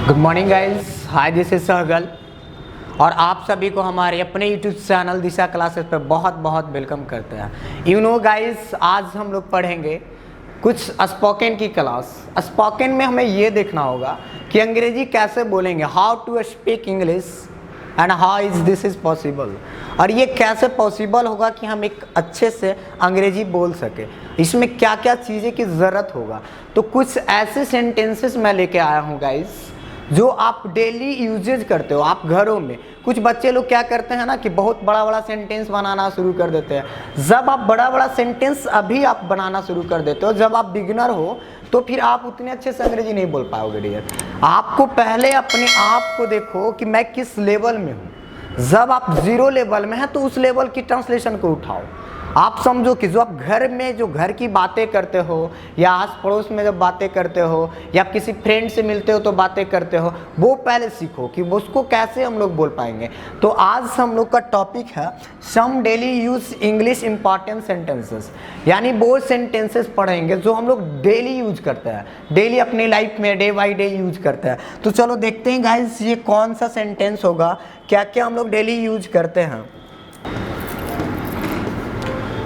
Good morning guys, hi this is Sehgal और आप सभी को हमारे अपने यूट्यूब चैनल दिशा क्लासेस पे बहुत बहुत वेलकम करते हैं। यू नो गाइस, आज हम लोग पढ़ेंगे कुछ स्पोकन की क्लास। स्पोकन में हमें ये देखना होगा कि अंग्रेजी कैसे बोलेंगे, how to speak English and how is this is possible, और ये कैसे पॉसिबल होगा कि हम एक अच्छे से अंग्रेजी बोल सके, इसमें क्या क्या चीज़ें की ज़रूरत होगा। तो कुछ ऐसे सेंटेंसेस मैं लेके आया हूँ गाइस जो आप डेली यूजेज करते हो। आप घरों में कुछ बच्चे लोग क्या करते हैं ना कि बहुत बड़ा बड़ा सेंटेंस बनाना शुरू कर देते हैं। जब आप बड़ा बड़ा सेंटेंस अभी आप बनाना शुरू कर देते हो, जब आप बिगिनर हो, तो फिर आप उतने अच्छे से अंग्रेजी नहीं बोल पाओगे डियर। आपको पहले अपने आप को देखो कि मैं किस लेवल में हूँ। जब आप जीरो लेवल में हैं तो उस लेवल की ट्रांसलेशन को उठाओ। आप समझो कि जो आप घर में जो घर की बातें करते हो या आस पड़ोस में जब बातें करते हो या किसी फ्रेंड से मिलते हो तो बातें करते हो, वो पहले सीखो कि उसको कैसे हम लोग बोल पाएंगे। तो आज हम लोग का टॉपिक है some daily use English important sentences, यानी वो सेंटेंसेस पढ़ेंगे जो हम लोग डेली यूज करते हैं, डेली अपनी लाइफ में डे बाई डे यूज करते हैं। तो चलो देखते हैं गाइस ये कौन सा सेंटेंस होगा, क्या क्या हम लोग डेली यूज करते हैं।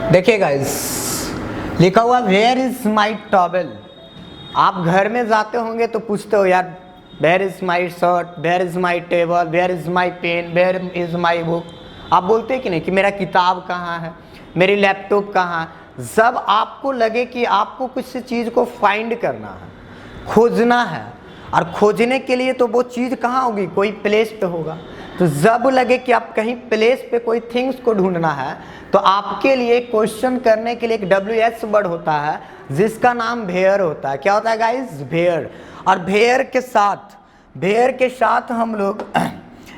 देखिए गाइस, लिखा हुआ वेयर इज माई टॉवेल। आप घर में जाते होंगे तो पूछते हो यार where is my shirt, where is my table, where is my pen, where is my book. आप बोलते कि नहीं कि मेरा किताब कहाँ है, मेरी लैपटॉप कहाँ है। जब आपको लगे कि आपको कुछ चीज़ को फाइंड करना है, खोजना है, और खोजने के लिए तो वो चीज़ कहाँ होगी, कोई प्लेस पे होगा। तो जब लगे कि आप कहीं प्लेस पे कोई थिंग्स को ढूंढना है, तो आपके लिए क्वेश्चन करने के लिए एक WH वर्ड होता है जिसका नाम वेयर होता है। क्या होता है गाइस? वेयर। और वेयर के साथ हम लोग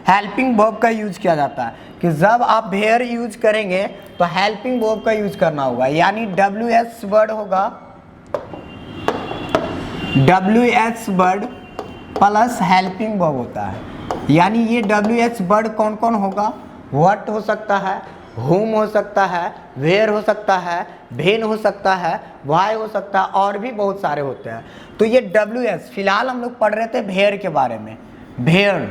हेल्पिंग वर्ब का यूज किया जाता है कि जब आप वेयर यूज करेंगे तो हेल्पिंग वर्ब का यूज करना होगा, यानी WH वर्ड होगा, WH word plus helping verb होता है। यानी ये WH वर्ड कौन कौन होगा? व्हाट हो सकता है, whom हो सकता है, where हो सकता है, when हो सकता है, why हो सकता है, और भी बहुत सारे होते हैं। तो ये WH, फिलहाल हम लोग पढ़ रहे थे भेड़ के बारे में। भेड़,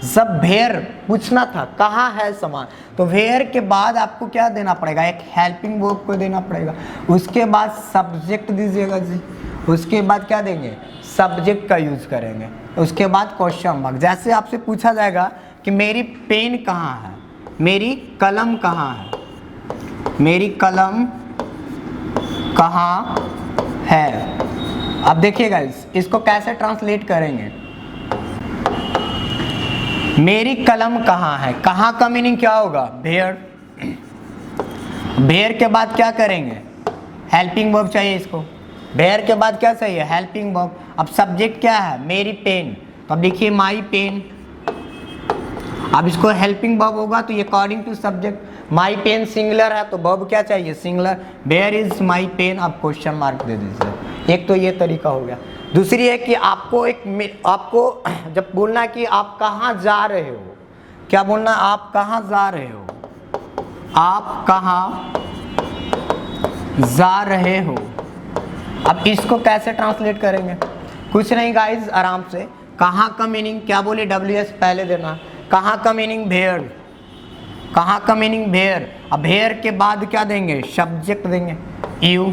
जब भेड़ पूछना था कहाँ है सामान, तो भेड़ के बाद आपको क्या देना पड़ेगा, एक हेल्पिंग वर्ब को देना पड़ेगा। उसके बाद सब्जेक्ट दीजिएगा जी, उसके बाद क्या देंगे, सब्जेक्ट का यूज करेंगे। उसके बाद क्वेश्चन मार्क। जैसे आपसे पूछा जाएगा कि मेरी पेन कहाँ है, मेरी कलम कहाँ है, मेरी कलम कहाँ है। अब देखिएगा इसको कैसे ट्रांसलेट करेंगे। मेरी कलम कहाँ है, कहाँ का मीनिंग क्या होगा, भेड़। भेड़ के बाद क्या करेंगे, हेल्पिंग वर्ब चाहिए इसको। भेड़ के बाद क्या चाहिए, हेल्पिंग वर्ब। अब सब्जेक्ट क्या है, मेरी पेन, तो अब देखिए माई पेन। अब इसको हेल्पिंग वर्ब होगा तो ये according to subject. My pen singular है तो वर्ब क्या चाहिए, singular. Where is my pen, आप क्वेश्चन मार्क दे दीजिए। एक तो ये तरीका हो गया। दूसरी है कि आपको जब बोलना कि आप कहाँ जा रहे हो, क्या बोलना, आप कहाँ जा रहे हो, आप कहाँ जा रहे हो। अब इसको कैसे ट्रांसलेट करेंगे, कुछ नहीं गाइज, आराम से। कहाँ का मीनिंग क्या बोले, WH पहले देना। कहाँ का मीनिंग भेड़, कहाँ का मीनिंग भेड़। अब भेड़ के बाद क्या देंगे, सब्जेक्ट देंगे, यू।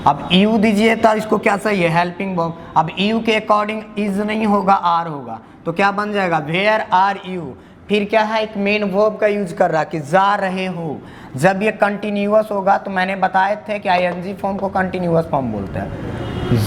अब यू दीजिए तो इसको क्या चाहिए, हेल्पिंग वर्ब। अब यू के अकॉर्डिंग इज नहीं होगा, आर होगा, तो क्या बन जाएगा, वेयर आर यू। फिर क्या है, एक मेन वर्ब का यूज कर रहा कि जा रहे हो। जब ये कंटिन्यूअस होगा तो मैंने बताए थे कि ING फॉर्म को कंटिन्यूअस फॉर्म बोलते हैं।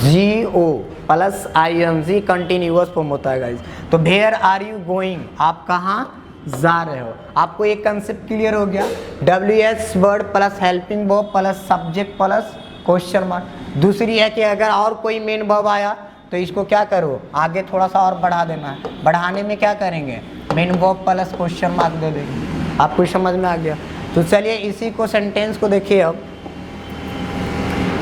GO plus ING continuous form होता है गाइज। तो वेयर आर यू गोइंग, आप कहाँ जा रहे हो। आपको एक कंसेप्ट क्लियर हो गया, WH word plus helping verb plus subject plus question mark. दूसरी है कि अगर और कोई मेन वर्ब आया तो इसको क्या करो, आगे थोड़ा सा और बढ़ा देना है। बढ़ाने में क्या करेंगे, main verb plus question mark दे देंगे। आपको समझ में आ गया। तो चलिए इसी को सेंटेंस को देखिए। अब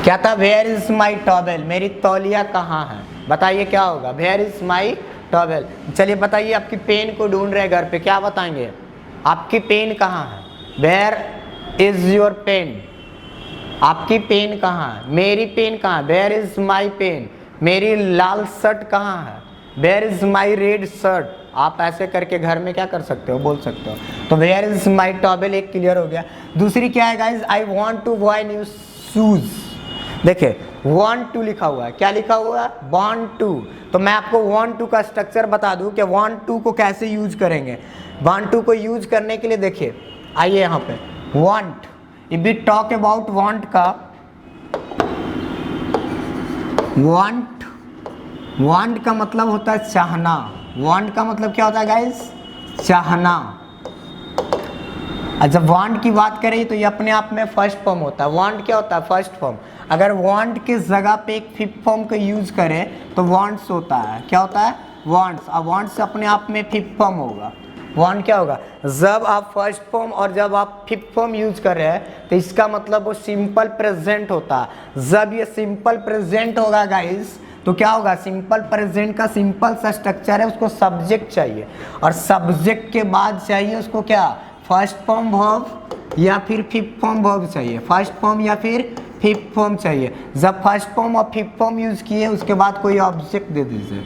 क्या था, वेयर इज माई टॉवेल, मेरी तौलिया कहाँ है। बताइए क्या होगा, वेयर इज माई टॉवेल। चलिए बताइए, आपकी पेन को ढूंढ रहे घर पे, क्या बताएंगे, आपकी पेन कहाँ है, वेयर इज योर पेन। आपकी पेन कहाँ है, मेरी पेन कहाँ है, वेयर इज माई पेन। मेरी लाल शर्ट कहाँ है, where is my red shirt, आप ऐसे करके घर में क्या कर सकते हो, बोल सकते हो। तो वेयर इज माई टॉवेल एक क्लियर हो गया। दूसरी क्या है guys, I want to buy new shoes. देखिए want to लिखा हुआ है, क्या लिखा हुआ है, want to। तो मैं आपको want to का स्ट्रक्चर बता दूं कि want to को कैसे यूज करेंगे। want to को यूज करने के लिए देखिए, आइए यहाँ पे want, if we talk about want का, want का मतलब होता है चाहना। want का मतलब क्या होता है गाइस, चाहना। जब want की बात करें तो ये अपने आप में फर्स्ट फॉर्म होता है। want क्या होता है, फर्स्ट फॉर्म। अगर want के जगह पे एक फिफ्थ फॉर्म को यूज करें तो wants होता है, क्या होता है, wants। अब wants अपने आप में फिफ्थ फॉर्म होगा। want क्या होगा, जब आप फर्स्ट फॉर्म और जब आप फिफ्थ फॉर्म यूज कर रहे हैं तो इसका मतलब वो सिंपल प्रेजेंट होता है। जब ये सिंपल प्रेजेंट होगा गाइस तो क्या होगा, सिंपल प्रेजेंट का सिंपल सा स्ट्रक्चर है, उसको सब्जेक्ट चाहिए और सब्जेक्ट के बाद चाहिए उसको क्या, फर्स्ट फॉर्म वर्ब या फिर फिफ्थ फॉर्म वर्ब चाहिए, फर्स्ट फॉर्म या फिर फिफ्थ फॉर्म चाहिए। जब फर्स्ट फॉर्म और फिफ्थ फॉर्म यूज किए उसके बाद कोई ऑब्जेक्ट दे दीजिए,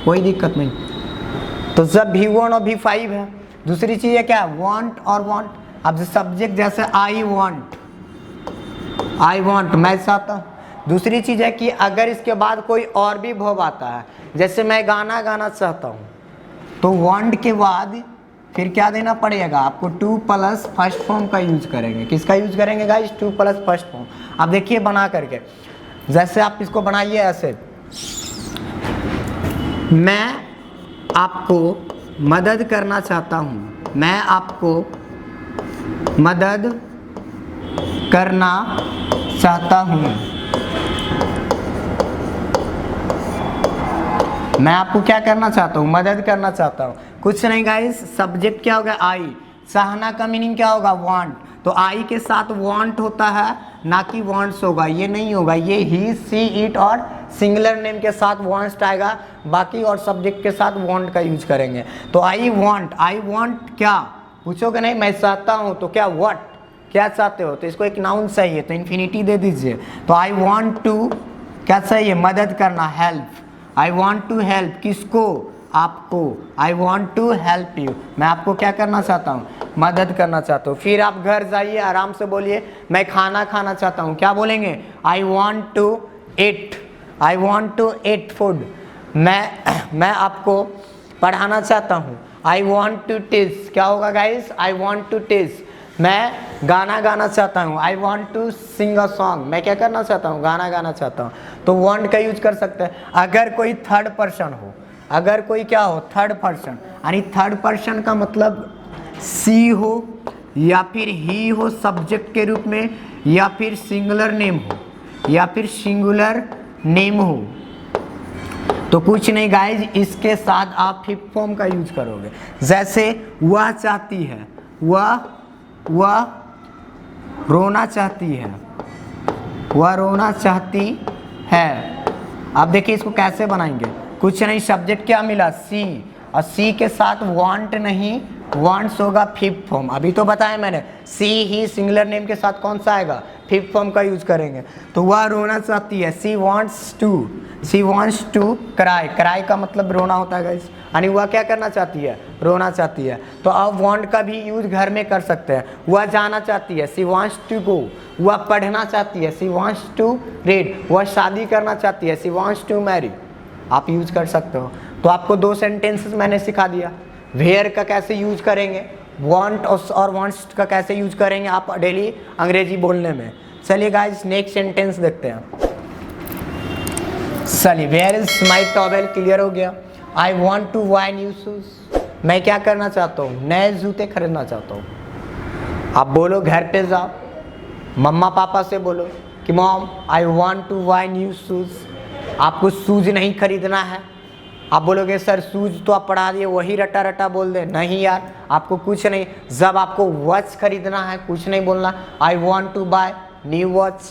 कोई दिक्कत नहीं। तो जब V1 और V5 है। दूसरी चीज है क्या, वांट और वांट। अब सब्जेक्ट जैसे आई वांट मैं चाहता हूँ। दूसरी चीज है कि अगर इसके बाद कोई और भी वर्ब आता है, जैसे मैं गाना गाना चाहता हूँ, तो वांट के बाद फिर क्या देना पड़ेगा आपको, टू प्लस फर्स्ट फॉर्म का यूज करेंगे। किसका यूज करेंगे guys, two plus first form. अब देखिए बना करके, जैसे आप इसको बनाइए ऐसे, मैं आपको मदद करना चाहता हूँ, मैं आपको मदद करना चाहता हूँ, मैं आपको क्या करना चाहता हूँ, मदद करना चाहता हूँ। कुछ नहीं गाइस, सब्जेक्ट क्या होगा, आई। चाहना का मीनिंग क्या होगा, वांट। तो आई के साथ वांट होता है, ना कि वांट्स होगा, ये नहीं होगा। ये ही, सी, इट और सिंगुलर नेम के साथ वांट्स आएगा, बाकी और सब्जेक्ट के साथ वांट का यूज करेंगे। तो आई वांट क्या पूछोगे, नहीं मैं चाहता हूँ, तो क्या व्हाट, क्या चाहते हो, तो इसको एक नाउन चाहिए तो इन्फिनिटी दे दीजिए। तो आई वांट टू क्या चाहिए, मदद करना, help. I want to help, किसको, आपको। I want to help you, मैं आपको क्या करना चाहता हूँ, मदद करना चाहता हूँ। फिर आप घर जाइए, आराम से बोलिए, मैं खाना खाना चाहता हूँ, क्या बोलेंगे, I want to eat, I want to eat food. मैं आपको पढ़ाना चाहता हूँ, आई वॉन्ट टू टीच, क्या होगा guys, I want to teach. मैं गाना गाना चाहता हूँ, I want to sing a song, मैं क्या करना चाहता हूँ, गाना गाना चाहता हूँ। तो वॉन्ट का यूज कर सकते हैं। अगर कोई थर्ड पर्सन हो, अगर कोई क्या हो, थर्ड पर्सन, यानी थर्ड पर्सन का मतलब सी हो या फिर ही हो सब्जेक्ट के रूप में, या फिर सिंगुलर नेम हो, या फिर सिंगुलर नेम हो, तो कुछ नहीं गाइज, इसके साथ आप फिफ्थ फॉर्म का यूज करोगे। जैसे वह चाहती है, वह रोना चाहती है, वह रोना चाहती है। अब देखिए इसको कैसे बनाएंगे, कुछ नहीं, सब्जेक्ट क्या मिला, सी, और सी के साथ वांट नहीं, वांट्स होगा फिफ्थ फॉर्म। अभी तो बताया मैंने, सी ही सिंगुलर नेम के साथ कौन सा आएगा, फिफ्थ फॉर्म का यूज करेंगे। तो वह रोना चाहती है, she wants to cry, cry का मतलब रोना होता है गाइस, यानी वह क्या करना चाहती है, रोना चाहती है। तो अब वांट का भी यूज घर में कर सकते हैं। वह जाना चाहती है, सी वांट्स टू गो। वह पढ़ना चाहती है, सी वांट्स टू रीड। वह शादी करना चाहती है, सी वांट्स टू मैरी। आप यूज कर सकते हो। तो आपको दो सेंटेंसेस मैंने सिखा दिया। वेयर का कैसे यूज करेंगे, वांट और वांट्स का कैसे यूज करेंगे आप डेली अंग्रेजी बोलने में। चलिए गाइस नेक्स्ट सेंटेंस देखते हैं। चलिए, where is my towel clear हो गया। I want to buy new shoes, मैं क्या करना चाहता हूँ, नए जूते खरीदना चाहता हूँ। आप बोलो, घर पे जाओ, मम्मा पापा से बोलो कि mom I want to buy new shoes. आपको शूज नहीं खरीदना है। आप बोलोगे सर शूज तो आप पढ़ा दिए, वही रटा रटा बोल दे। नहीं यार, आपको कुछ नहीं, जब आपको वॉच खरीदना है कुछ नहीं बोलना, I want to buy new watch,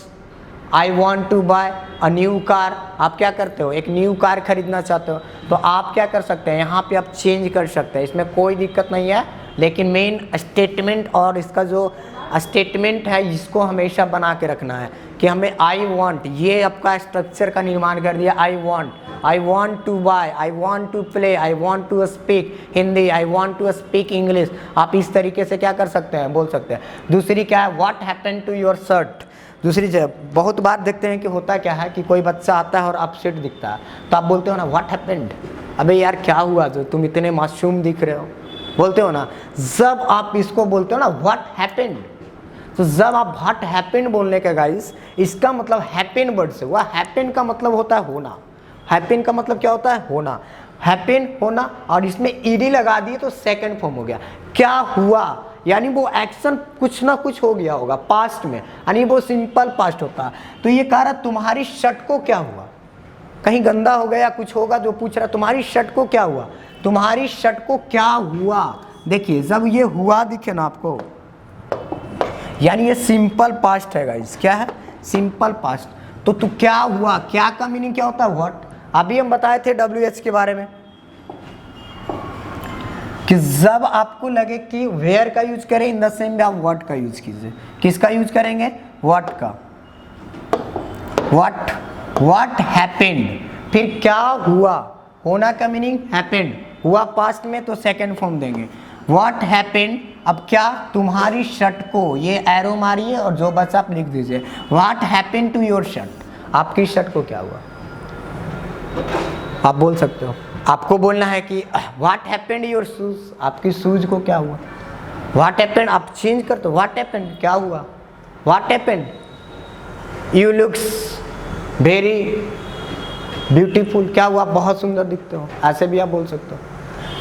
I want to buy a new car. आप क्या करते हो, एक न्यू कार खरीदना चाहते हो, तो आप क्या कर सकते हैं, यहाँ पे आप चेंज कर सकते हैं, इसमें कोई दिक्कत नहीं है। लेकिन मेन स्टेटमेंट और इसका जो स्टेटमेंट है, इसको हमेशा बना के रखना है कि हमें आई वॉन्ट, ये आपका स्ट्रक्चर का निर्माण कर दिया। I want to buy, I want to play, I want to speak Hindi, I want to speak English. आप इस तरीके से क्या कर सकते हैं, बोल सकते हैं। दूसरी क्या है, what happened to your shirt. दूसरी बहुत बार देखते हैं कि होता क्या है कि कोई बच्चा आता है और अपसेट दिखता है, तो आप बोलते हो ना व्हाट हैपेंड, अबे यार क्या हुआ जो तुम इतने मासूम दिख रहे हो, बोलते हो ना। जब आप इसको बोलते हो ना व्हाट हैपेंड, तो जब आप व्हाट हैपेंड बोलने का गाइस, इसका मतलब हैपेन वर्ड से हुआ। हैपेन का मतलब होता है होना, हैपेन का मतलब क्या होता है, होना, हैपेन होना, और इसमें ईडी लगा दिए तो सेकंड फॉर्म हो गया। क्या हुआ यानी वो एक्शन कुछ ना कुछ हो गया होगा पास्ट में, यानी वो सिंपल पास्ट होता है। तो ये कह रहा तुम्हारी शर्ट को क्या हुआ, कहीं गंदा हो गया कुछ होगा, जो पूछ रहा तुम्हारी शर्ट को क्या हुआ, तुम्हारी शर्ट को क्या हुआ। देखिए जब ये हुआ दिखे ना आपको, यानी ये सिंपल पास्ट है गाइस, क्या है, सिंपल पास्ट। तो तू क्या हुआ, क्या का मीनिंग क्या होता है, व्हाट। अभी हम बताए थे WH के बारे में कि जब आपको लगे कि वेयर का यूज करें, इन द सेम वे आप व्हाट का यूज कीजिए। किसका यूज करेंगे, व्हाट का। व्हाट हैपेंड, फिर क्या हुआ, होना का मीनिंग हैपेंड, हुआ पास्ट में तो सेकंड फॉर्म देंगे व्हाट हैपेंड। अब क्या, तुम्हारी शर्ट को, ये एरो मारिए और जो बचा आप लिख दीजिए, what happened to your shirt, आपकी शर्ट को क्या हुआ। आप बोल सकते हो, आपको बोलना है कि व्हाट हैपेंड योर शूज, आपकी शूज को क्या हुआ। व्हाट हैपेंड आप चेंज कर दो, व्हाट हैपेंड क्या हुआ, what happened you looks very beautiful, क्या हुआ, बहुत सुंदर दिखते हो, ऐसे भी आप बोल सकते हो।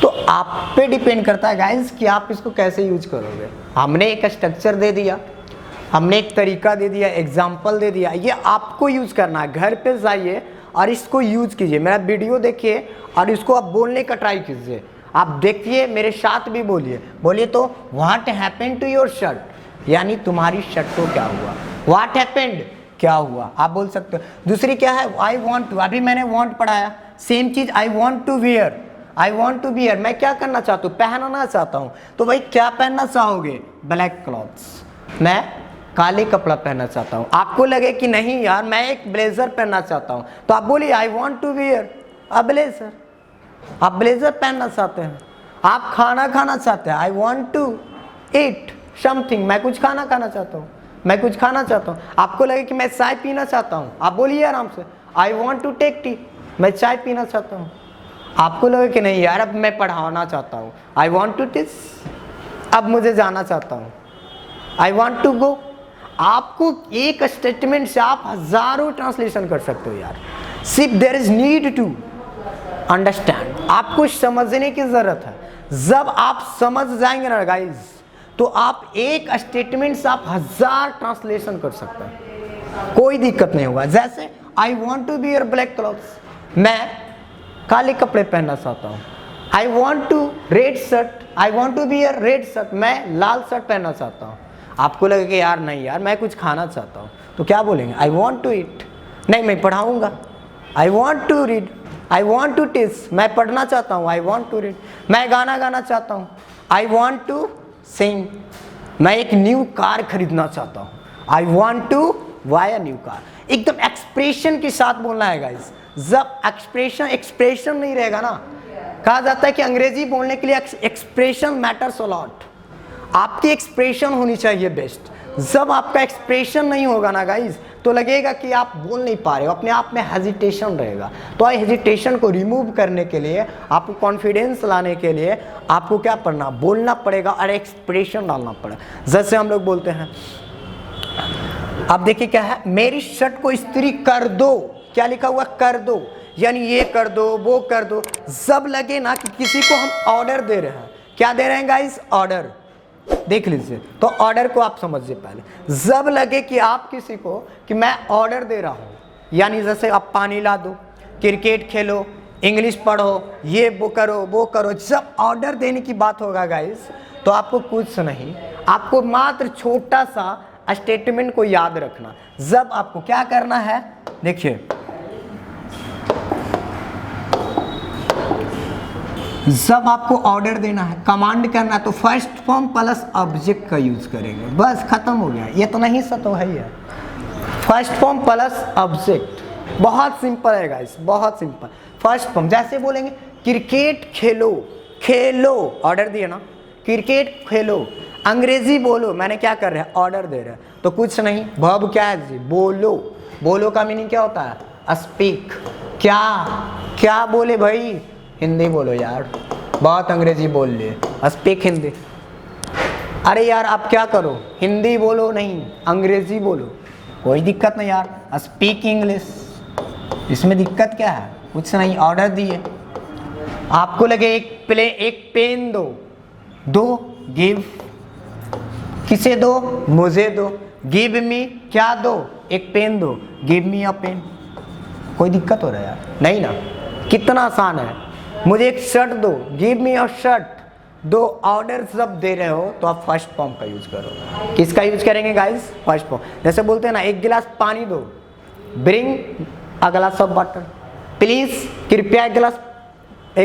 तो आप पे डिपेंड करता है गाइस कि आप इसको कैसे यूज करोगे। हमने एक स्ट्रक्चर दे दिया, हमने एक तरीका दे दिया, एग्जाम्पल दे दिया, ये आपको यूज करना है। घर पे जाइए और इसको यूज कीजिए, मेरा वीडियो देखिए और इसको आप बोलने का ट्राई कीजिए। आप देखिए, मेरे साथ भी बोलिए तो what happened to your shirt, यानी तुम्हारी शर्ट को क्या हुआ, व्हाट हैपेंड क्या हुआ, आप बोल सकते हो। दूसरी क्या है, आई वॉन्ट टू, अभी मैंने वॉन्ट पढ़ाया, सेम चीज I want to wear, I want to wear, मैं क्या करना चाहता हूँ, पहनना चाहता हूँ। तो भाई क्या पहनना चाहोगे, ब्लैक क्लॉथ्स, मैं काले कपड़ा पहनना चाहता हूँ। आपको लगे कि नहीं यार मैं एक ब्लेजर पहनना चाहता हूँ, तो आप बोलिए I want to wear a blazer, आप ब्लेजर पहनना चाहते हैं। आप खाना खाना चाहते हैं, I want to eat something, मैं कुछ खाना खाना चाहता हूँ, मैं कुछ खाना चाहता हूँ। आपको लगे कि मैं चाय पीना चाहता हूँ, आप बोलिए आराम से I want to take tea, मैं चाय पीना चाहता हूँ। आपको लगे कि नहीं यार अब मैं पढ़ाना चाहता हूँ, आई वॉन्ट टू टीच, अब मुझे जाना चाहता हूँ, आई वॉन्ट टू गो। आपको एक स्टेटमेंट से आप हजारों ट्रांसलेशन कर सकते हो यार, सिर्फ there is need to understand, आपको समझने की जरूरत है। जब आप समझ जाएंगे ना गाइस, तो आप एक स्टेटमेंट से आप 1000 ट्रांसलेशन कर सकते हैं, कोई दिक्कत नहीं होगा। जैसे I want to wear black clothes, मैं काले कपड़े पहनना चाहता हूँ। I want to red shirt, I want to wear red shirt, मैं लाल शर्ट पहनना चाहता हूँ। आपको लगे कि यार नहीं यार मैं कुछ खाना चाहता हूँ, तो क्या बोलेंगे, आई वॉन्ट टू ईट, नहीं मैं पढ़ाऊँगा, I want to read, I want to teach, मैं पढ़ना चाहता हूँ, आई वॉन्ट टू रीड, मैं गाना गाना चाहता हूँ, आई वॉन्ट टू सिंग, मैं एक न्यू कार खरीदना चाहता हूँ, I want to buy a new car. एकदम एक्सप्रेशन के साथ बोलना है गाइस। जब एक्सप्रेशन नहीं रहेगा ना, कहा जाता है कि अंग्रेजी बोलने के लिए एक्सप्रेशन मैटर्स अ लॉट, आपकी एक्सप्रेशन होनी चाहिए बेस्ट। जब आपका एक्सप्रेशन नहीं होगा ना गाइस, तो लगेगा कि आप बोल नहीं पा रहे हो, अपने आप में हेजिटेशन रहेगा। तो हेजिटेशन को रिमूव करने के लिए, आपको कॉन्फिडेंस लाने के लिए आपको क्या पढ़ना, बोलना पड़ेगा और एक्सप्रेशन डालना पड़ेगा। जैसे हम लोग बोलते हैं, अब देखिए क्या है, मेरी शर्ट को इस्त्री कर दो, क्या लिखा हुआ, कर दो, यानी ये कर दो वो कर दो। जब लगे ना कि किसी को हम ऑर्डर दे रहे हैं, क्या दे रहे हैं गाइस, ऑर्डर, देख लीजिए। तो ऑर्डर को आप समझिए पहले। जब लगे कि आप किसी को कि मैं ऑर्डर दे रहा हूँ, यानी जैसे आप पानी ला दो, क्रिकेट खेलो, इंग्लिश पढ़ो, ये वो करो, जब ऑर्डर देने की बात होगा गाइस, तो आपको कुछ नहीं, आपको मात्र छोटा सा स्टेटमेंट को याद रखना। जब आपको क्या करना है, देखिए जब आपको ऑर्डर देना है, कमांड करना है, तो फर्स्ट फॉर्म प्लस ऑब्जेक्ट का यूज करेंगे, बस खत्म हो गया। ये तो नहीं सा तो है ही है, फर्स्ट फॉर्म प्लस ऑब्जेक्ट, बहुत सिंपल है गाइस, बहुत सिंपल। फर्स्ट फॉर्म जैसे बोलेंगे क्रिकेट खेलो, खेलो ऑर्डर दिया ना, क्रिकेट खेलो, अंग्रेजी बोलो, मैंने क्या कर रहा है, ऑर्डर दे रहा है, तो कुछ नहीं, वर्ब क्या है जी, बोलो। बोलो का मीनिंग क्या होता है, स्पीक। क्या क्या बोले भाई, हिंदी बोलो यार, बहुत अंग्रेजी बोल लिए, स्पीक हिंदी। अरे यार आप क्या करो, हिंदी बोलो नहीं अंग्रेजी बोलो, कोई दिक्कत नहीं यार, स्पीक इंग्लिश, इसमें दिक्कत क्या है, कुछ नहीं। ऑर्डर दिए, आपको लगे एक पेन दो, गिव, किसे दो, मुझे दो, गिव मी, क्या दो, एक पेन दो, गिव मी अ पेन, कोई दिक्कत हो रहा है यार, नहीं ना, कितना आसान है। मुझे एक शर्ट दो, गिव मी अ शर्ट, दो ऑर्डर जब दे रहे हो तो आप फर्स्ट फॉर्म का यूज करो। किसका यूज करेंगे गाइस, फर्स्ट फॉर्म। जैसे बोलते हैं ना, एक गिलास पानी दो, bring a glass of water, please कृपया एक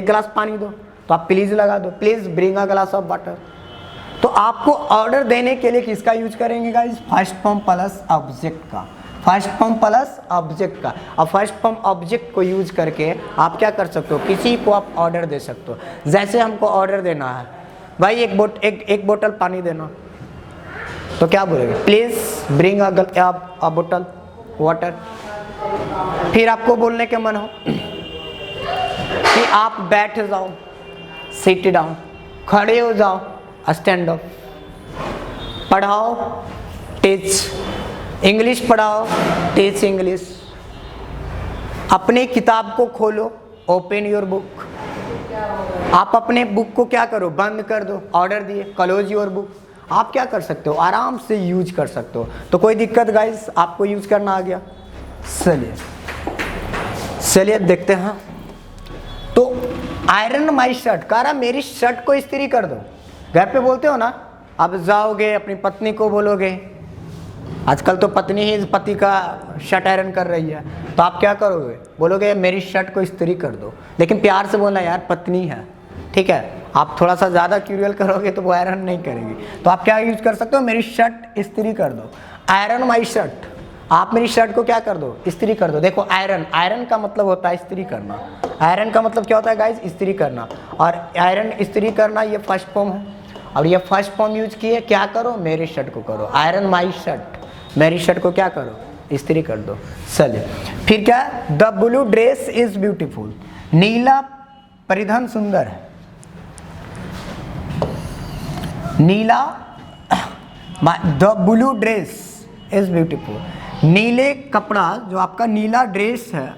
गिलास पानी दो, तो आप प्लीज लगा दो, please bring a glass of water. तो आपको ऑर्डर देने के लिए किसका यूज करेंगे guys, first form plus object का, फर्स्ट फॉर्म प्लस ऑब्जेक्ट का। अब फर्स्ट फॉर्म ऑब्जेक्ट को यूज करके आप क्या कर सकते हो, किसी को आप ऑर्डर दे सकते हो। जैसे हमको ऑर्डर देना है भाई, एक बोतल पानी देना, तो क्या बोलेंगे, प्लीज ब्रिंग अ बोतल वाटर। फिर आपको बोलने के मन हो कि आप बैठ जाओ, सिट डाउन, खड़े हो जाओ, स्टैंड अप, पढ़ाओ, टीच इंग्लिश, पढ़ाओ, टीच इंग्लिश। अपने किताब को खोलो, ओपन योर बुक, आप अपने बुक को क्या करो, बंद कर दो, ऑर्डर दिए, क्लोज योर बुक। आप क्या कर सकते हो, आराम से यूज कर सकते हो, तो कोई दिक्कत गाइस, आपको यूज करना आ गया। चलिए देखते हैं। तो आयरन माई शर्ट, कह रहा मेरी शर्ट को इस्त्री कर दो। घर पे बोलते हो ना, अब जाओगे अपनी पत्नी को बोलोगे, आजकल तो पत्नी ही पति का शर्ट आयरन कर रही है, तो आप क्या करोगे, बोलोगे मेरी शर्ट को इस्त्री कर दो, लेकिन प्यार से बोलना यार पत्नी है, ठीक है। आप थोड़ा सा ज़्यादा क्यूरियल करोगे तो वो आयरन नहीं करेगी, तो आप क्या यूज कर सकते हो, मेरी शर्ट इस्त्री कर दो, आयरन माई शर्ट, आप मेरी शर्ट को क्या कर दो, इस्त्री कर दो। देखो आयरन का मतलब होता है इस्त्री करना, आयरन का मतलब क्या होता है गाइस, इस्त्री करना, और आयरन इस्त्री करना ये फर्स्ट फॉर्म है, और ये फर्स्ट फॉर्म यूज किए, क्या करो, मेरी शर्ट को करो, आयरन माई शर्ट, मेरी शर्ट को क्या करो, इस्त्री कर दो। चलिए फिर क्या, the blue dress is beautiful, नीला परिधान सुंदर है, नीला, the blue dress is beautiful, नीले कपड़ा, जो आपका नीला ड्रेस है,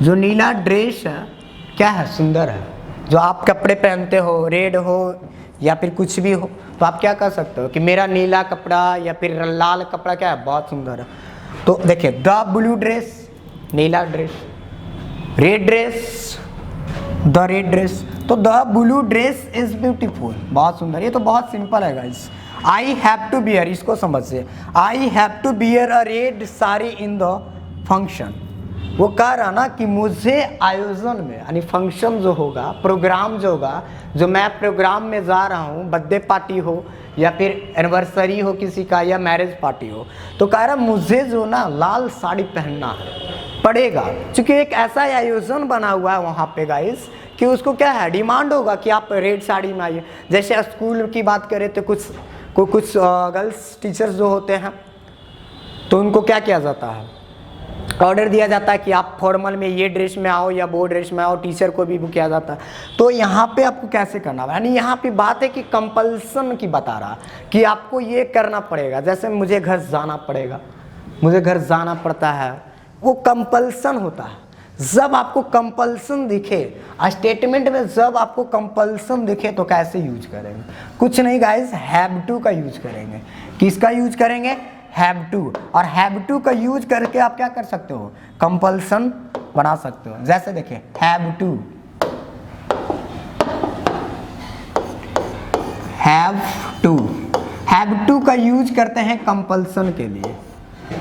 जो नीला ड्रेस है क्या है, सुंदर है। जो आप कपड़े पहनते हो, रेड हो या फिर कुछ भी हो, तो आप क्या कर सकते हो कि मेरा नीला कपड़ा या फिर लाल कपड़ा क्या है, बहुत सुंदर है। तो देखिए, द ब्लू ड्रेस, नीला dress, red dress, the red dress, तो the blue dress is beautiful, बहुत सुंदर। ये तो बहुत सिंपल है guys. I have to bear, इसको समझिए, I have to bear a red sari in the function. वो कह रहा ना कि मुझे आयोजन में, यानी फंक्शन जो होगा, प्रोग्राम जो होगा, जो मैं प्रोग्राम में जा रहा हूँ, बर्थडे पार्टी हो या फिर एनिवर्सरी हो किसी का, या मैरिज पार्टी हो, तो कह रहा मुझे जो ना लाल साड़ी पहनना पड़ेगा, क्योंकि एक ऐसा आयोजन बना हुआ है वहाँ पे गाइस कि उसको क्या है, डिमांड होगा कि आप रेड साड़ी में आइए। जैसे स्कूल की बात करें तो कुछ गर्ल्स टीचर्स जो होते हैं, तो उनको क्या किया जाता है, ऑर्डर दिया जाता है कि आप फॉर्मल में ये ड्रेस में आओ या वो ड्रेस में आओ, टीचर को भी बुक किया जाता है। तो यहाँ पे आपको कैसे करना है, यानी यहाँ पे बात है कि कंपल्सन की बता रहा कि आपको ये करना पड़ेगा। जैसे मुझे घर जाना पड़ेगा, मुझे घर जाना पड़ता है, वो कंपल्सन होता है। जब आपको कंपल्सन दिखे स्टेटमेंट में, जब आपको कंपल्सन दिखे तो कैसे यूज करेंगे, कुछ नहीं गाइस, हैव टू का यूज करेंगे। किसका यूज करेंगे, हैव टू। और हैव टू का यूज करके आप क्या कर सकते हो, कंपल्सन बना सकते हो। जैसे देखिए, हैव टू, हैव टू का यूज करते हैं कंपल्सन के लिए।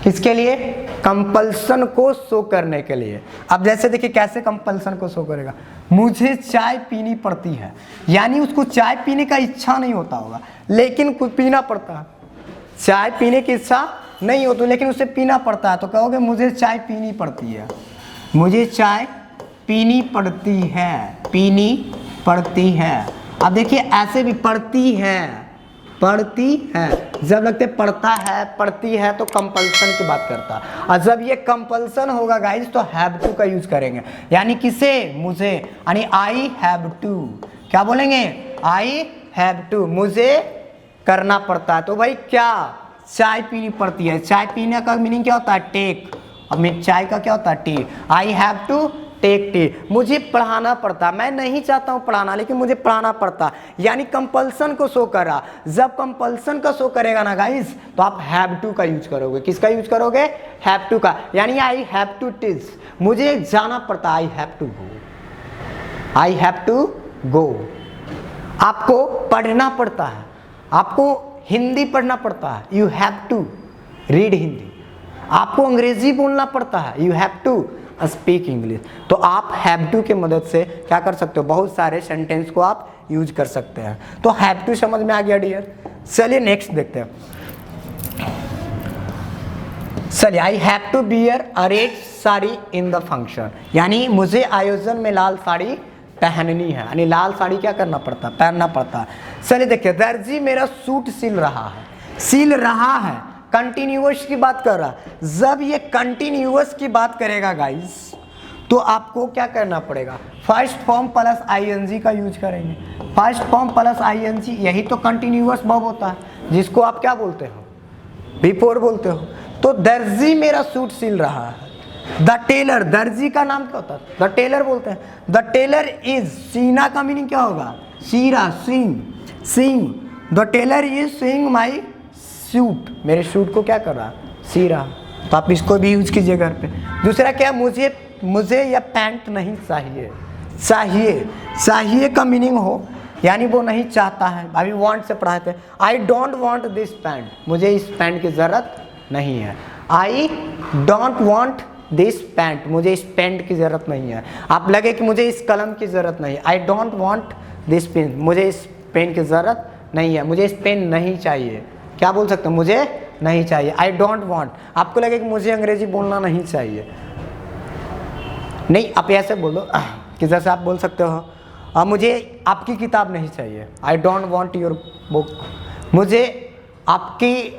किसके लिए, कंपल्सन को शो करने के लिए। अब जैसे देखिए कैसे कंपल्सन को शो करेगा, मुझे चाय पीनी पड़ती है, यानी उसको चाय पीने का इच्छा नहीं होता होगा लेकिन कुछ पीना पड़ता है। चाय पीने की इच्छा नहीं होती लेकिन उसे पीना पड़ता है, तो कहोगे मुझे चाय पीनी पड़ती है, मुझे चाय पीनी पड़ती है, पीनी पड़ती है। अब देखिए ऐसे भी पड़ती है, पढ़ती है, जब लगते पढ़ता है पढ़ती है तो कंपल्सन की बात करता है। और जब ये कंपल्सन होगा गाइस तो हैव टू का यूज करेंगे, यानी किसे, मुझे, यानी आई हैव टू। क्या बोलेंगे, आई हैव टू, मुझे करना पड़ता है। तो भाई क्या, चाय पीनी पड़ती है, चाय पीने का मीनिंग क्या होता है, टेक, और चाय का क्या होता है, tea. I have to take tea, मुझे पढ़ाना पड़ता, मैं नहीं चाहता हूँ पढ़ाना लेकिन मुझे पढ़ाना पड़ता, यानी कंपल्सन को शो कर रहा। जब कंपल्सन का शो करेगा ना गाइस तो आप हैव टू का यूज करोगे। किसका यूज करोगे, हैव टू का, यानी आई हैव टू टीच, मुझे जाना पड़ता, I have to go, I have to go. आपको पढ़ना पड़ता है, आपको हिंदी पढ़ना पड़ता है, you have to read Hindi. आपको अंग्रेजी बोलना पड़ता है, you have to speak English. तो आप हैव टू के मदद से क्या कर सकते हो, बहुत सारे सेंटेंस को आप यूज कर सकते हैं। तो हैव टू समझ में आ गया डियर। चलिए नेक्स्ट देखते हैं। चलिए, I have to bear a red sari in the function, यानी मुझे आयोजन में लाल साड़ी पहननी है, यानी लाल साड़ी क्या करना पड़ता, पहनना पड़ता है। चलिए देखिए, दर्जी मेरा सूट सिल रहा है, सिल रहा है, कंटिन्यूअस की बात कर रहा है। जब ये कंटिन्यूअस की बात करेगा गाइस तो आपको क्या करना पड़ेगा, फर्स्ट फॉर्म प्लस आईएनजी का यूज करेंगे। फर्स्ट फॉर्म प्लस आईएनजी, यही तो कंटिन्यूअस वर्ब होता है जिसको आप क्या बोलते हो, बिफोर बोलते हो। तो दर्जी मेरा सूट सिल रहा है, द टेलर, दर्जी का नाम क्या होता है, द टेलर बोलते हैं। द टेलर इज, सीना का मीनिंग क्या होगा, सीरा, sewing, sewing. The tailor is sewing my suit, मेरे सूट को क्या कर रहा, सी रहा। तो आप इसको भी यूज कीजिए घर पे। दूसरा क्या, मुझे यह पैंट नहीं चाहिए, चाहिए, चाहिए का मीनिंग हो, यानी वो नहीं चाहता है। अभी वांट से पढ़ाए थे, आई डोंट वांट दिस पैंट, मुझे इस पैंट की जरूरत नहीं है। I don't want this pant, मुझे इस पैंट की जरूरत नहीं है। आप लगे कि मुझे इस कलम की जरूरत नहीं है, I don't want this pen, मुझे इस पेन की जरूरत नहीं है, मुझे इस पेन नहीं चाहिए। क्या बोल सकते हो, मुझे नहीं चाहिए, आई डोंट वांट। आपको लगे कि मुझे अंग्रेजी बोलना नहीं चाहिए, नहीं, आप ऐसे बोलो कि जैसे आप बोल सकते हो, मुझे आपकी किताब नहीं चाहिए, आई डोंट वांट योर बुक। मुझे आपकी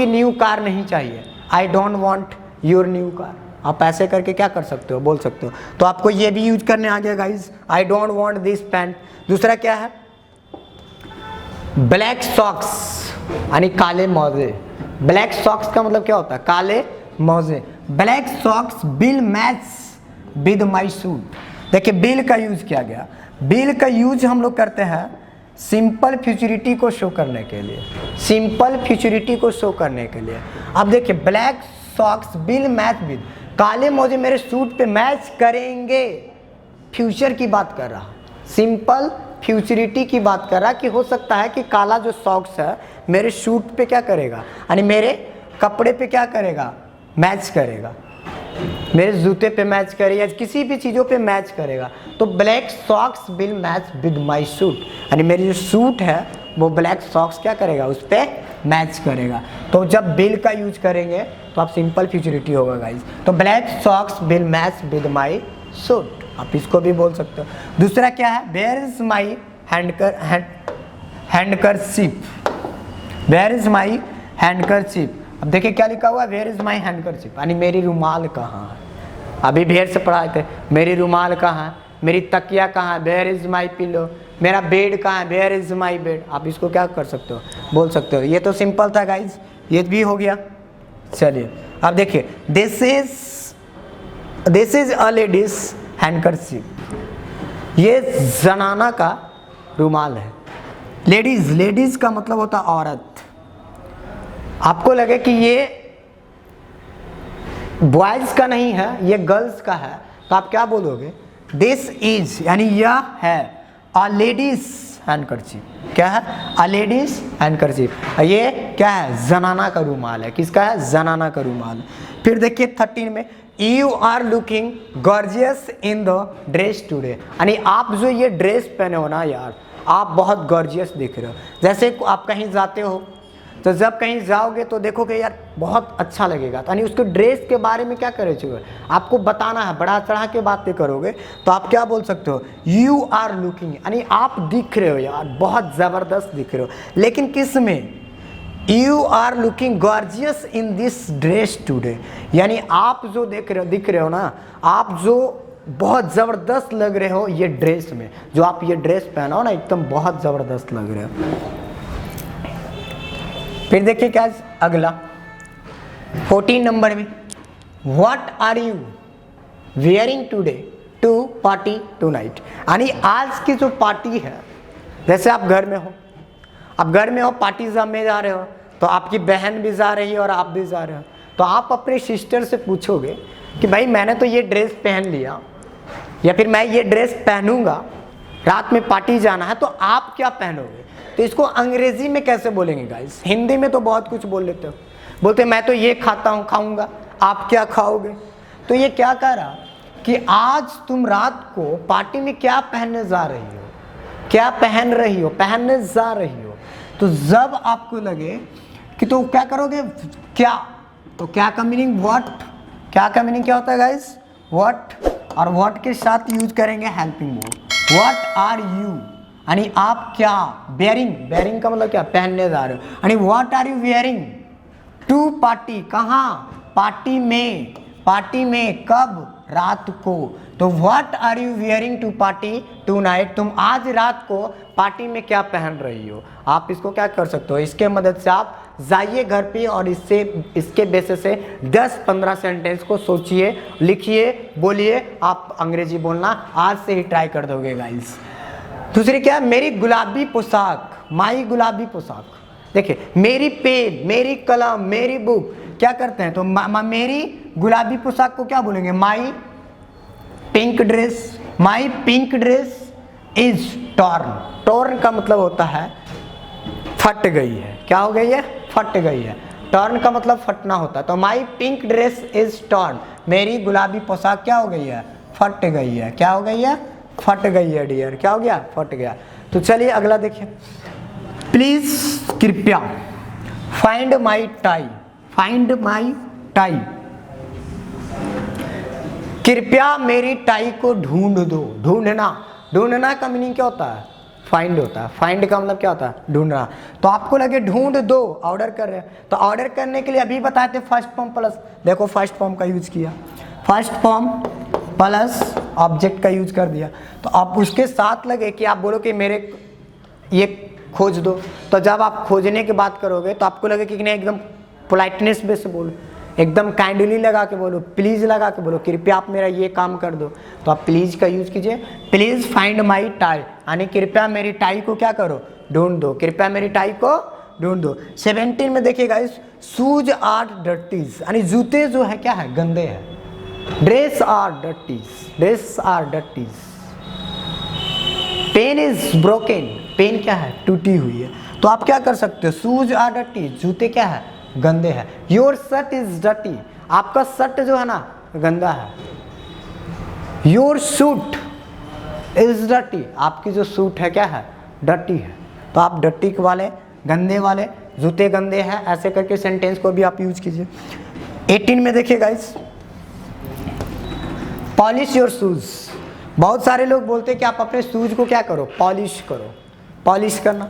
न्यू कार नहीं चाहिए, आई don't want your new car. आप ऐसे करके क्या कर सकते हो, बोल सकते हो। तो आपको ये भी यूज करने आ गया guys, I don't want this pant. दूसरा क्या है, ब्लैक सॉक्स, यानी काले मोजे। ब्लैक सॉक्स का मतलब क्या होता है, काले मोजे। Black socks bill match with my suit. देखिए, बिल का यूज किया गया, बिल का यूज हम लोग करते हैं सिंपल फ्यूचरिटी को शो करने के लिए, सिंपल फ्यूचरिटी को शो करने के लिए। अब देखिए, black socks bill match with, काले मोजे मेरे सूट पे मैच करेंगे, फ्यूचर की बात कर रहा, सिंपल फ्यूचरिटी की बात कर रहा कि हो सकता है कि काला जो सॉक्स है मेरे सूट पे क्या करेगा, यानी मेरे कपड़े पे क्या करेगा, मैच करेगा, मेरे जूते पे मैच करेगा, किसी भी चीज़ों पे मैच करेगा। तो black socks will match with my suit, यानी मेरी जो सूट है वो ब्लैक सॉक्स क्या करेगा, उस पर मैच करेगा। तो जब बिल का यूज करेंगे तो आप सिंपल फ्यूचरिटी होगा गाइज। तो black socks will match with my suit, आप इसको भी बोल सकते हो। दूसरा क्या है, where is my handkerchief, where is my handkerchief. अब देखिए क्या लिखा हुआ है, वेयर इज माई हैंडकरचीफ, यानी मेरी रुमाल कहाँ है। अभी भेड़ से पढ़ाए थे, मेरी रुमाल कहाँ है, मेरी तकिया कहाँ है, वेयर इज माई पिलो, मेरा बेड कहाँ है, वेयर इज माई बेड। आप इसको क्या कर सकते हो, बोल सकते हो। ये तो सिंपल था गाइज, ये भी हो गया। चलिए अब देखिए, this is a ladies handkerchief, ये जनाना का रुमाल है। लेडीज, लेडीज का मतलब होता है औरत। आपको लगे कि ये बॉयज का नहीं है, ये गर्ल्स का है, तो आप क्या बोलोगे, दिस इज, यानी यह है अ लेडीज हैंडकरचीफ। क्या है, अ लेडीज हैंडकरचीफ। ये क्या है, जनाना का रुमाल है। किसका है, जनाना का रुमाल। फिर देखिए 13 में, you are looking gorgeous in the dress today, यानी आप जो ये ड्रेस पहने हो ना यार, आप बहुत गॉर्जियस दिख रहे हो। जैसे आप कहीं जाते हो तो जब कहीं जाओगे तो देखोगे यार बहुत अच्छा लगेगा, यानी उसके ड्रेस के बारे में क्या करे चाहिए आपको बताना है, बढ़ा चढ़ा के बातें करोगे तो आप क्या बोल सकते हो, यू आर लुकिंग, यानी आप दिख रहे हो यार बहुत ज़बरदस्त दिख रहे हो। लेकिन किस में, you are looking gorgeous in this dress today, यानी आप जो दिख रहे हो ना, आप जो बहुत ज़बरदस्त लग रहे हो ये ड्रेस में, जो आप ये ड्रेस पहना हो ना एकदम बहुत ज़बरदस्त लग रहे हो। फिर देखिए क्या अगला 14 नंबर में, what are you wearing today to party tonight, यानी आज की जो पार्टी है, जैसे आप घर में हो, आप घर में हो पार्टी में जा रहे हो, तो आपकी बहन भी जा रही है और आप भी जा रहे हो, तो आप अपने सिस्टर से पूछोगे कि भाई मैंने तो ये ड्रेस पहन लिया या फिर मैं ये ड्रेस पहनूंगा, रात में पार्टी जाना है, तो आप क्या पहनोगे। तो इसको अंग्रेजी में कैसे बोलेंगे गाइस, हिंदी में तो बहुत कुछ बोल लेते हो, बोलते मैं तो ये खाता हूँ खाऊंगा, आप क्या खाओगे। तो ये क्या कह रहा कि आज तुम रात को पार्टी में क्या पहनने जा रही हो, क्या पहन रही हो, पहनने जा रही हो। तो जब आपको लगे कि तो क्या करोगे, क्या, तो क्या का मीनिंग व्हाट, क्या का मीनिंग क्या होता है गाइस, व्हाट, और व्हाट के साथ यूज करेंगे helping verb, what are you, यानी आप क्या, बेयरिंग, बेयरिंग का मतलब क्या, पहनने जा रहे हो, यानी what are you wearing to party, कहाँ, पार्टी में, पार्टी में कब, रात को। तो what are you wearing to party tonight, तुम आज रात को पार्टी में क्या पहन रही हो। आप इसको क्या कर सकते हो, इसके मदद से आप जाइए घर पे और इसके बेसिस से 10-15 सेंटेंस को सोचिए, लिखिए, बोलिए, आप अंग्रेजी बोलना आज से ही ट्राई कर दोगे गाइस। दूसरी क्या है, मेरी गुलाबी पोशाक, माई गुलाबी पोशाक, देखिए मेरी पेन, मेरी कलम, मेरी बुक, क्या करते हैं तो मेरी गुलाबी पोशाक को क्या बोलेंगे, my pink dress, my pink dress is torn, torn का मतलब होता है फट गई है, क्या हो गई है, फट गई है, टॉर्न का मतलब फटना होता है। तो माई पिंक ड्रेस इज टॉर्न, मेरी गुलाबी पोशाक क्या हो गई है, फट गई है, क्या हो गई है, फट गई है डियर, क्या हो गया, फट गया। तो चलिए अगला देखिए, प्लीज कृपया, find my tie, find my tie, कृपया मेरी टाई को ढूंढ दो, ढूंढना, ढूंढना का मीनिंग क्या होता है, फाइंड होता है, फाइंड का मतलब क्या होता है, ढूंढना। तो आपको लगे ढूंढ दो, ऑर्डर कर रहे हैं, तो ऑर्डर करने के लिए अभी बताए थे फर्स्ट फॉर्म प्लस, देखो फर्स्ट फॉर्म का यूज किया, फर्स्ट फॉर्म प्लस ऑब्जेक्ट का यूज कर दिया। तो आप उसके साथ लगे कि आप बोलो कि मेरे ये खोज दो, तो जब आप खोजने की बात करोगे तो आपको लगे कि नहीं एकदम पोलाइटनेस बेस से बोलो, एकदम काइंडली लगा के बोलो, प्लीज़ लगा के बोलो, कृपया आप मेरा ये काम कर दो, तो आप प्लीज़ का यूज़ कीजिए। प्लीज़ फाइंड माई टाई, यानी कृपया मेरी टाई को क्या करो, ढूंढ दो, कृपया मेरी टाई को ढूंढ दो। 17 में देखिएगा इस शूज आर डर्टीज, यानी जूते जो है क्या है, गंदे हैं। Dress are dirties, dress are dirties. Pen is broken, pen क्या है, टूटी हुई है। तो आप क्या कर सकते हो, शूज आर डर्टी, जूते क्या है, गंदे हैं। योर शर्ट इज डर्टी, आपका शर्ट जो है ना गंदा है। योर सूट इज डर्टी, आपकी जो सूट है क्या है, डर्टी है। तो आप डर्टी वाले, गंदे वाले, जूते गंदे हैं, ऐसे करके सेंटेंस को भी आप यूज कीजिए। 18 में देखिए गाइस, पॉलिश योर शूज। बहुत सारे लोग बोलते हैं कि आप अपने शूज को क्या करो, पॉलिश करो, पॉलिश करना।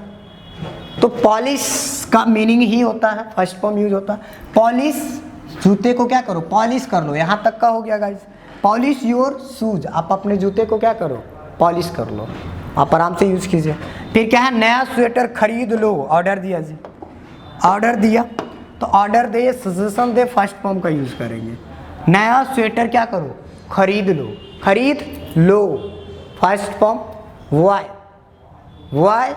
तो पॉलिश का मीनिंग ही होता है, फर्स्ट फॉर्म यूज होता है पॉलिश, जूते को क्या करो, पॉलिश कर लो। यहाँ तक का हो गया गाइस, पॉलिश योर शूज, आप अपने जूते को क्या करो, पॉलिश कर लो, आप आराम से यूज कीजिए। फिर क्या है, नया स्वेटर खरीद लो, ऑर्डर दिया जी, ऑर्डर दिया, तो ऑर्डर दे, सजेशन दे, फर्स्ट फॉर्म का यूज करेंगे। नया स्वेटर क्या करो, खरीद लो, खरीद लो, first form buy, buy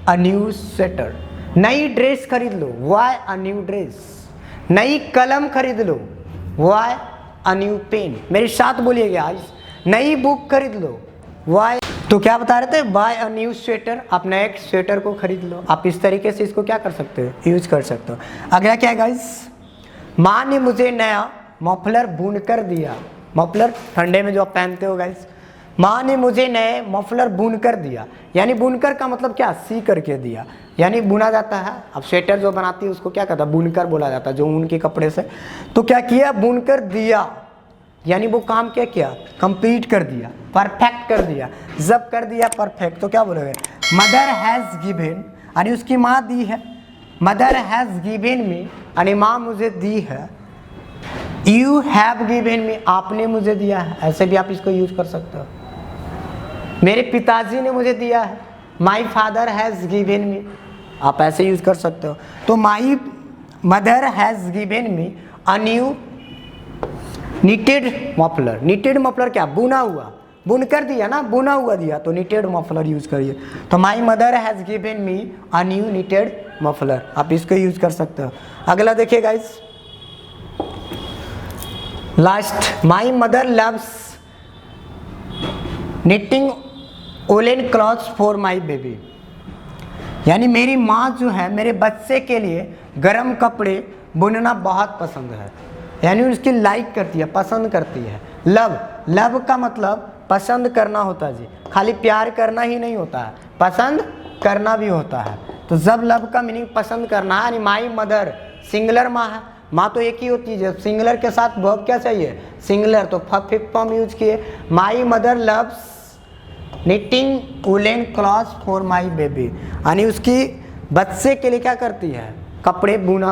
a new sweater. नई ड्रेस खरीद लो, वाई अ न्यू ड्रेस। नई कलम खरीद लो, वाई अ न्यू पेन। मेरे साथ बोलिएगा आज, नई बुक खरीद लो, वाई। तो क्या बता रहे थे, बाय अ न्यू स्वेटर, आप नए स्वेटर को खरीद लो। आप इस तरीके से इसको क्या कर सकते हो, यूज कर सकते हो। अगला क्या है गाइस, माँ ने मुझे नया मफलर बुनकर दिया। मफलर ठंडे में जो आप पहनते हो गाइस। माँ ने मुझे नए मफलर बुनकर दिया, यानी बुनकर का मतलब क्या, सी करके दिया, यानी बुना जाता है। अब स्वेटर जो बनाती है उसको क्या कहता है, बुनकर बोला जाता है, जो ऊन के कपड़े से। तो क्या किया, बुनकर दिया, यानी वो काम क्या किया, कंप्लीट कर दिया, परफेक्ट कर दिया। जब कर दिया परफेक्ट तो क्या बोलोगे, मदर हैज़ गिवन, यानी उसकी माँ दी है। मदर हैज़ गिवन मी, यानी माँ मुझे दी है। यू हैव गिवन मी, आपने मुझे दिया है, ऐसे भी आप इसको यूज कर सकते हो। मेरे पिताजी ने मुझे दिया है, my father has given me, आप ऐसे यूज कर सकते हो। तो my mother has given me a new knitted muffler. Knitted muffler क्या, बुना हुआ, बुन कर दिया ना, बुना हुआ दिया, तो निटेड मफलर यूज करिए। तो my mother has given me a new knitted muffler, आप इसको यूज कर सकते हो। अगला देखिए guys, last, my mother loves knitting woollen clothes for my baby, यानी मेरी माँ जो है मेरे बच्चे के लिए गर्म कपड़े बुनना बहुत पसंद है, यानी उसकी लाइक करती है, पसंद करती है। लव, लव का मतलब पसंद करना होता है जी, खाली प्यार करना ही नहीं होता है, पसंद करना भी होता है। तो जब लव का मीनिंग पसंद करना है, यानी माई मदर सिंगुलर माँ है, माँ तो एक ही होती है, जब सिंगुलर के साथ वर्ब क्या चाहिए, सिंगुलर, तो फिफ्थ फॉर्म यूज किए। My mother loves knitting woollen clothes for my baby, यानी उसकी बच्चे के लिए क्या करती है, कपड़े बुना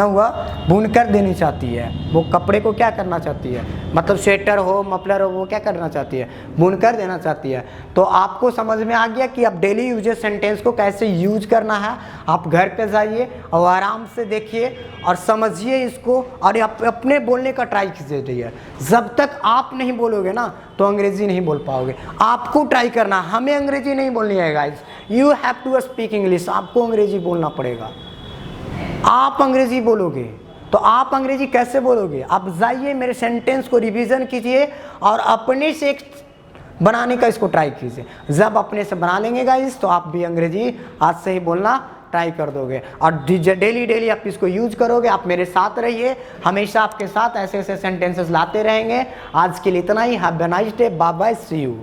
हुआ बुन कर देनी चाहती है। वो कपड़े को क्या करना चाहती है, मतलब स्वेटर हो, मफलर हो, वो क्या करना चाहती है, बुन कर देना चाहती है। तो आपको समझ में आ गया कि आप डेली यूजेस सेंटेंस को कैसे यूज करना है। आप घर पे जाइए और आराम से देखिए और समझिए इसको, और अपने बोलने का ट्राई कीजिए। जब तक आप नहीं बोलोगे ना तो अंग्रेजी नहीं बोल पाओगे। आपको ट्राई करना, हमें अंग्रेजी नहीं बोलनी है guys, you have to speak English, आपको अंग्रेजी बोलना पड़ेगा। आप अंग्रेजी बोलोगे तो आप अंग्रेजी कैसे बोलोगे, आप जाइए मेरे सेंटेंस को रिवीजन कीजिए और अपने से एक बनाने का इसको ट्राई कीजिए। जब अपने से बना लेंगे गाइस तो आप भी अंग्रेजी आज से ही बोलना ट्राई कर दोगे, और डेली आप इसको यूज करोगे। आप मेरे साथ रहिए, हमेशा आपके साथ ऐसे ऐसे सेंटेंसेस लाते रहेंगे। आज के लिए इतना ही। Have a nice day, bye bye, see you.